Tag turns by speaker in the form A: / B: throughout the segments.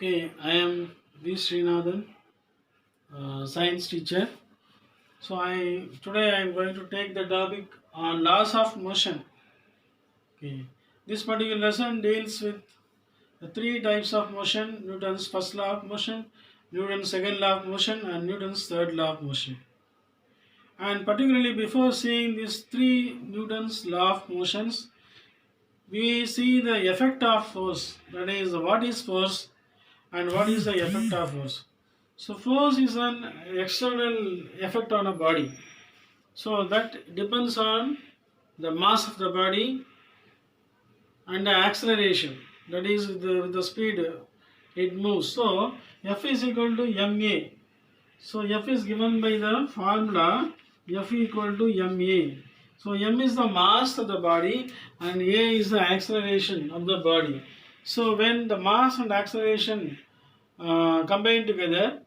A: Okay, I am V. Srinathan, science teacher. So today I am going to take the topic on laws of motion. Okay, this particular lesson deals with the three types of motion: Newton's first law of motion, Newton's second law of motion, and Newton's third law of motion. And particularly before seeing these three Newton's law of motions, we see the effect of force. That is, what is force and what is the effect of force. So force is an external effect on a body. So that depends on the mass of the body and the acceleration. That is the speed it moves. So F is equal to ma. So F is given by the formula F equal to ma. So m is the mass of the body and a is the acceleration of the body. So when the mass and acceleration combine together,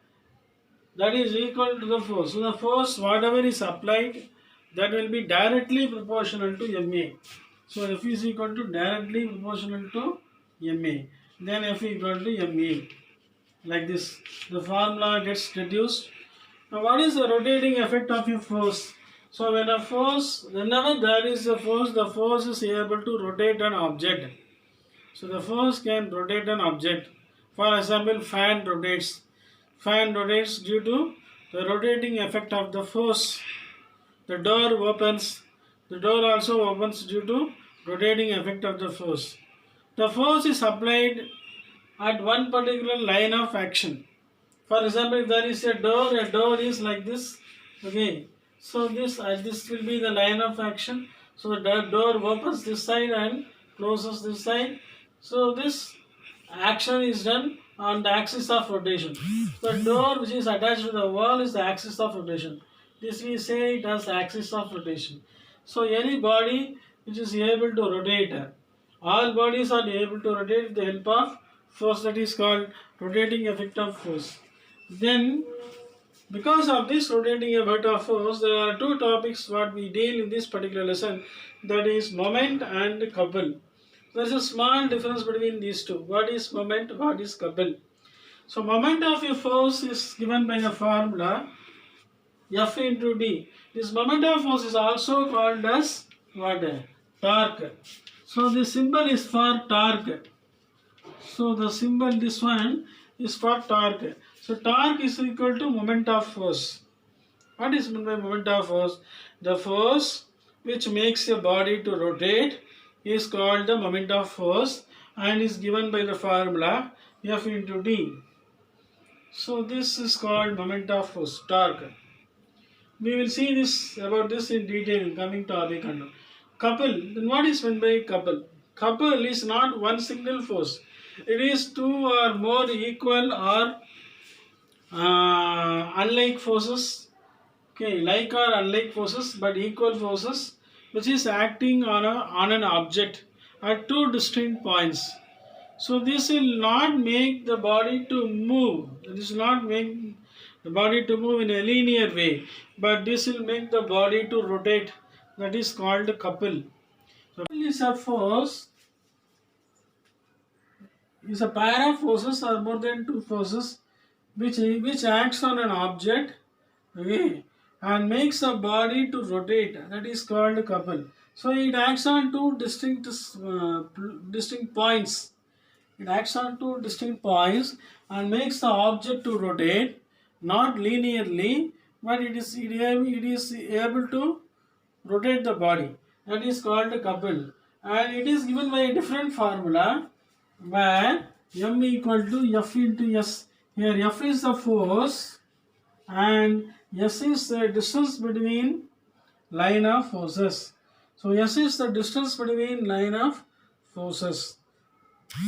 A: that is equal to the force. So the force whatever is applied, that will be directly proportional to ma. So F is equal to directly proportional to ma. Then F equal to ma. Like this, the formula gets reduced. Now what is the rotating effect of a force? So whenever there is a force, the force is able to rotate an object. So the force can rotate an object. For example, fan rotates. Fan rotates due to the rotating effect of the force. The door opens. The door also opens due to rotating effect of the force. The force is applied at one particular line of action. For example, if there is a door is like this. Okay. So this will be the line of action. So the door opens this side and closes this side. So this action is done on the axis of rotation. The door which is attached to the wall is the axis of rotation. This we say it has axis of rotation. So any body which is able to rotate, all bodies are able to rotate with the help of force, that is called rotating effect of force. Then because of this rotating effect of force, there are two topics what we deal in this particular lesson, that is moment and couple. There is a small difference between these two. What is moment? What is couple? So moment of a force is given by the formula F into D. This moment of force is also called as what? Torque. So the symbol is for torque. So the symbol, this one, is for torque. So torque is equal to moment of force. What is meant by moment of force? The force which makes a body to rotate is called the moment of force and is given by the formula F into D. So this is called moment of force, torque. We will see about this in detail in coming topic. Couple. Then what is meant by couple? Couple is not one single force. It is two or more equal or unlike forces. Okay, like or unlike forces, but equal forces, which is acting on an object at two distinct points. So this will not make the body to move. This will not make the body to move in a linear way, but this will make the body to rotate. That is called couple. So couple is a force, is a pair of forces or more than two forces which acts on an object, okay, and makes a body to rotate. That is called couple. So it acts on two distinct points. It acts on two distinct points and makes the object to rotate, not linearly, but it is able to rotate the body. That is called a couple, and it is given by a different formula where m equal to F into S. Here F is the force and S is the distance between line of forces. So S is the distance between line of forces.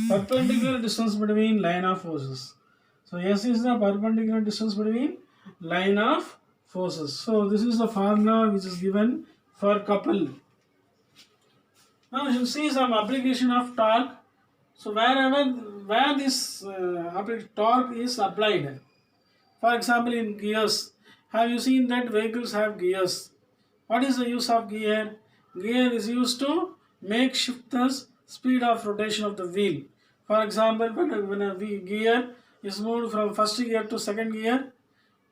A: Perpendicular distance between line of forces. So S is the perpendicular distance between line of forces. So this is the formula which is given for couple. Now you should see some application of torque. So where this torque is applied, for example in gears, have you seen that vehicles have gears? What is the use of gear? Gear is used to make shift the speed of rotation of the wheel. For example, when a gear is moved from first gear to second gear,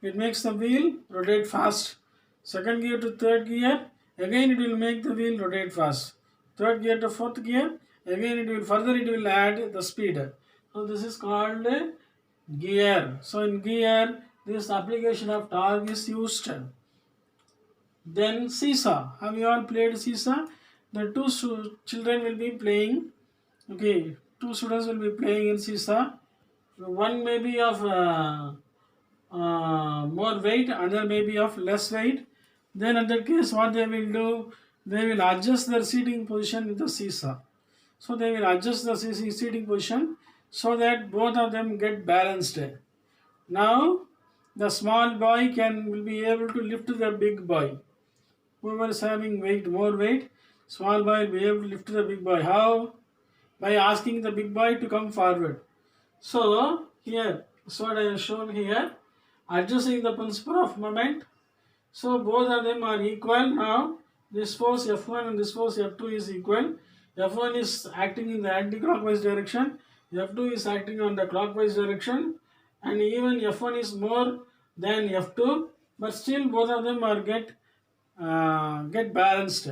A: it makes the wheel rotate fast. Second gear to third gear, again it will make the wheel rotate fast. Third gear to fourth gear, again it will add the speed. So this is called gear. So in gear, this application of torque is used. Then seesaw. Have you all played seesaw? The two children will be playing. Okay, two students will be playing in seesaw. One may be of more weight, other may be of less weight. Then in that case, what they will do, they will adjust their seating position with the seesaw. So they will adjust the seating position so that both of them get balanced. Now the small boy will be able to lift the big boy. Whoever is having more weight, small boy will be able to lift the big boy. How? By asking the big boy to come forward. So here, so what I have shown here, adjusting the principle of moment. So both of them are equal. Now this force F1 and this force F2 is equal. F1 is acting in the anti-clockwise direction, F2 is acting on the clockwise direction, and even F1 is more than F2, but still both of them are get balanced.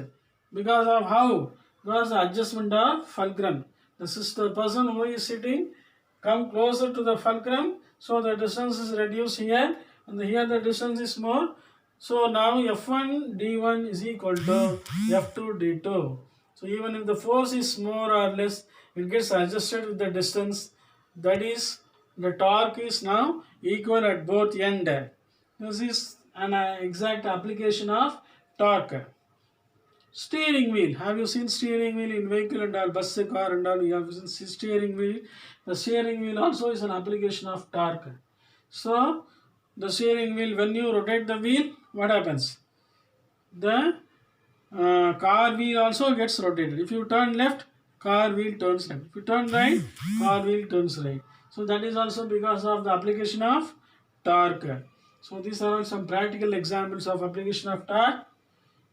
A: Because of how? Because the adjustment of fulcrum. The person who is sitting come closer to the fulcrum, so the distance is reduced here, and here the distance is more. So now F1 D1 is equal to F2 D2. So even if the force is more or less, it gets adjusted with the distance. That is, the torque is now equal at both ends. This is an exact application of torque. Steering wheel. Have you seen steering wheel in vehicle and all, bus, car and all? You have seen steering wheel. The steering wheel also is an application of torque. So the steering wheel, when you rotate the wheel, what happens? The car wheel also gets rotated. If you turn left, car wheel turns left. If you turn right, car wheel turns right. So that is also because of the application of torque. So these are some practical examples of application of torque.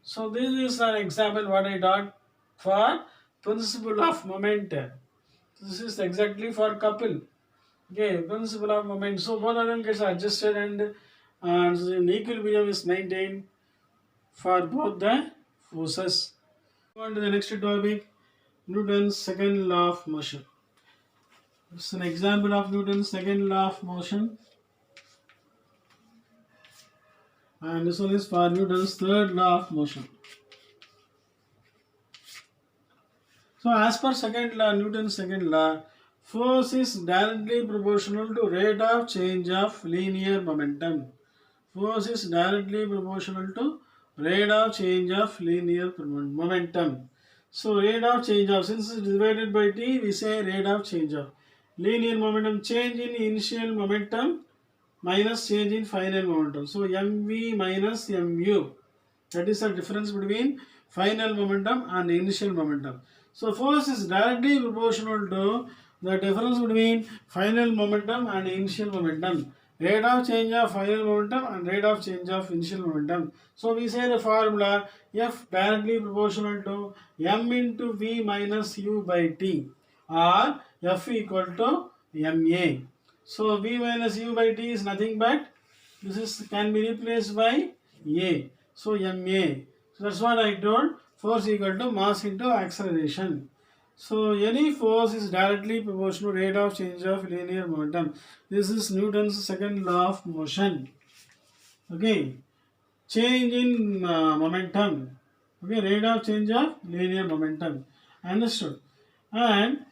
A: So this is an example what I taught for principle of moment. This is exactly for couple. Okay, principle of moment. So both of them gets adjusted and an equilibrium is maintained for both the forces. On to the next topic, Newton's second law of motion. This is an example of Newton's second law of motion. And this one is for Newton's third law of motion. So as per second law, Newton's second law, force is directly proportional to rate of change of linear momentum. Force is directly proportional to rate of change of linear momentum. So rate of change of, since it is divided by t, we say rate of change of linear momentum, change in initial momentum minus change in final momentum. So mv minus mu, that is the difference between final momentum and initial momentum. So force is directly proportional to the difference between final momentum and initial momentum. Rate of change of final momentum and rate of change of initial momentum. So we say the formula F directly proportional to m into v minus u by t, or F equal to ma. So v minus u by t is nothing but this can be replaced by a. So ma. So that's what I told. Force equal to mass into acceleration. So any force is directly proportional to rate of change of linear momentum. This is Newton's second law of motion. Okay, change in momentum. Okay, rate of change of linear momentum. Understood? And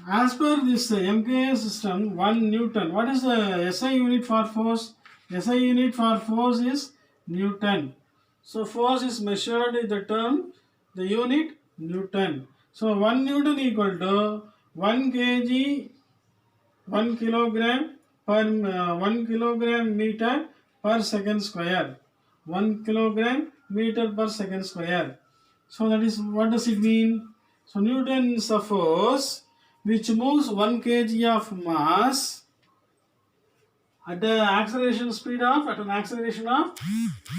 A: as per this MKS system, 1 Newton. What is the SI unit for force? SI unit for force is Newton. So force is measured in the term, the unit Newton. So 1 Newton equal to 1 kg, 1 kilogram per 1 kilogram meter per second square. 1 kilogram meter per second square. So that is, what does it mean? So Newton is a force which moves 1 kg of mass at an acceleration of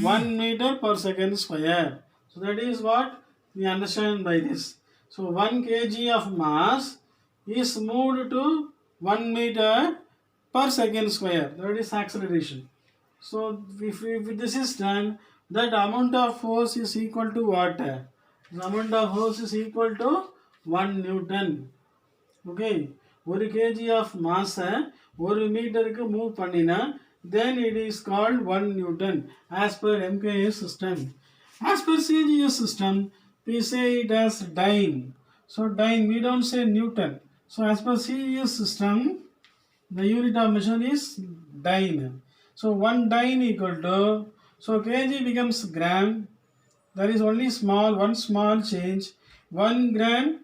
A: 1 meter per second square. So that is what we understand by this. So 1 kg of mass is moved to 1 meter per second square. That is acceleration. So if this is done, that amount of force is equal to what? The amount of force is equal to 1 Newton. Okay, 1 kg of mass 1 மீட்டருக்கு move பண்ணினா then it is called 1 Newton as per MKS system. As per CGS system, we say it as dyne. So dyne, we don't say Newton. So as per CGS system, the unit of measure is dyne. So 1 dyne equal to, so kg becomes gram. There is only one small change, 1 gram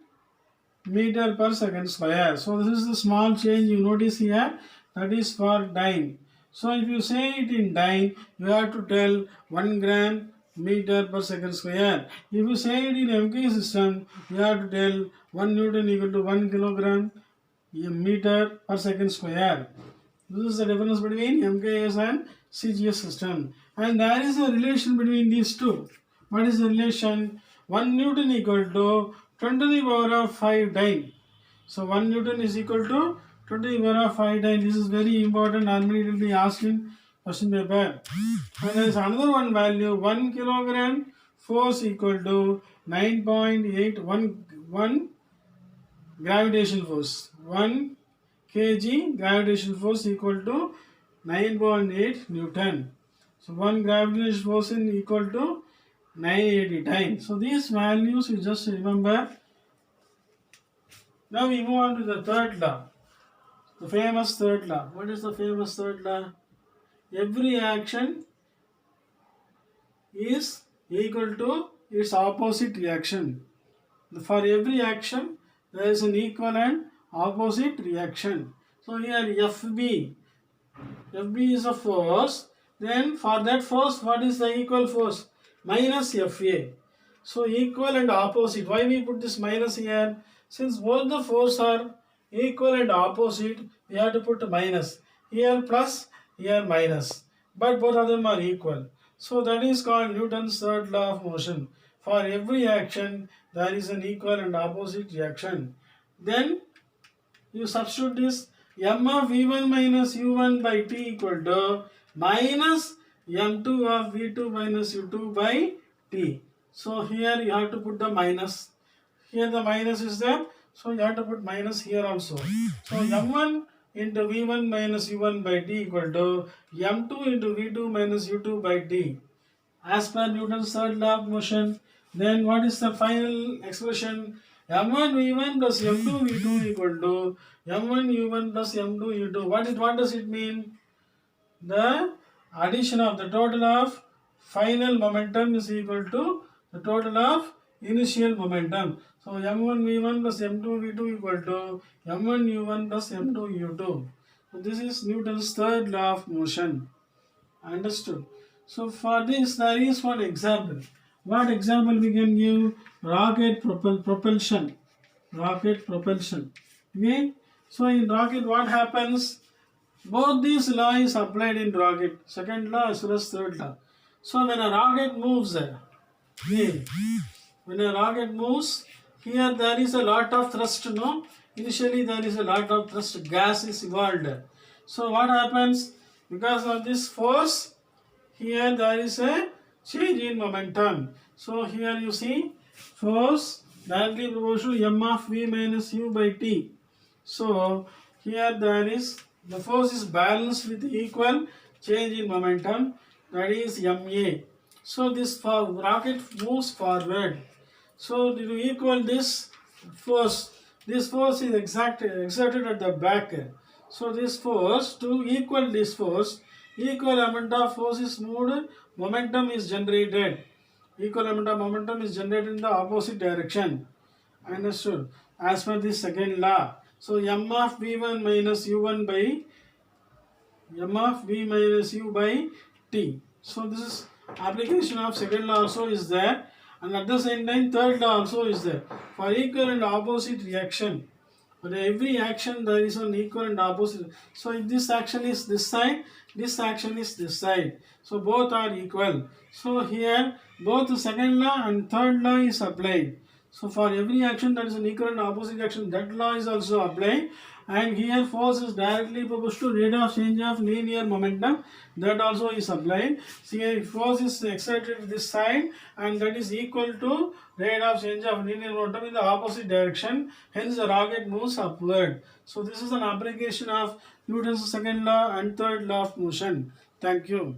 A: meter per second square. So this is the small change you notice here, that is for dyne. So if you say it in dyne, you have to tell 1 gram meter per second square. If you say it in MK system, you have to tell 1 Newton equal to 1 kilogram meter per second square. This is the difference between MKS and CGS system. And there is a relation between these two. What is the relation? 1 Newton equal to 10 to the power of 5 dyne. So 1 Newton is equal to 10 to the power of 5 dyne. This is very important. Normally it will be asked in question paper. And there is another one value, 1 kilogram force equal to 9.81 gravitational force. 1 kg gravitational force equal to 9.8 Newton. So 1 gravitational force is equal to 980 times. So these values you just remember. Now we move on to the third law. The famous third law. What is the famous third law? Every action is equal to its opposite reaction. For every action, there is an equal and opposite reaction. So here FB is a force. Then for that force, what is the equal force? Minus FA. So equal and opposite. Why we put this minus here? Since both the forces are equal and opposite, we have to put minus. Here plus, here minus. But both of them are equal. So that is called Newton's third law of motion. For every action, there is an equal and opposite reaction. Then you substitute this, m of v1 minus u1 by t equal to minus m2 of v2 minus u2 by t. So here you have to put the minus. Here the minus is there, so you have to put minus here also. So m1 into v1 minus u1 by t equal to m2 into v2 minus u2 by t. As per Newton's third law of motion, then what is the final expression? m1 v1 plus m2 v2 equal to m1 u1 plus m2 u2. What does it mean? The addition of the total of final momentum is equal to the total of initial momentum. So m1 v1 plus m2 v2 equal to m1 u1 plus m2 u2. So this is Newton's third law of motion. Understood? So for this there is one example. What example we can give? Rocket propulsion. Rocket propulsion. Okay? So in rocket what happens? Both these law is applied in rocket. Second law as well as third law. So when a rocket moves, when a rocket moves, here there is a lot of thrust, no? Initially there is a lot of thrust, gas is evolved. So what happens? Because of this force, here there is a change in momentum. So here you see force directly proportional to m of v minus u by t. So here there is, the force is balanced with equal change in momentum, that is ma. So this rocket moves forward. So to equal this force is exerted at the back. So this force, to equal this force, equal amount of force is moved, momentum is generated. Equal amount of momentum is generated in the opposite direction. Understood? As per this second law. So m of v1 minus u1 by m of v minus u by t. So this is application of second law also is there, and at the same time third law also is there. For equal and opposite reaction, for every action there is an equal and opposite. So if this action is this side, this action is this side. So both are equal. So here both the second law and third law is applied. So for every action that is an equal and opposite action, that law is also applied. And here force is directly proportional to rate of change of linear momentum. That also is applied. See, here force is exerted this side, and that is equal to rate of change of linear momentum in the opposite direction. Hence the rocket moves upward. So this is an application of Newton's second law and third law of motion. Thank you.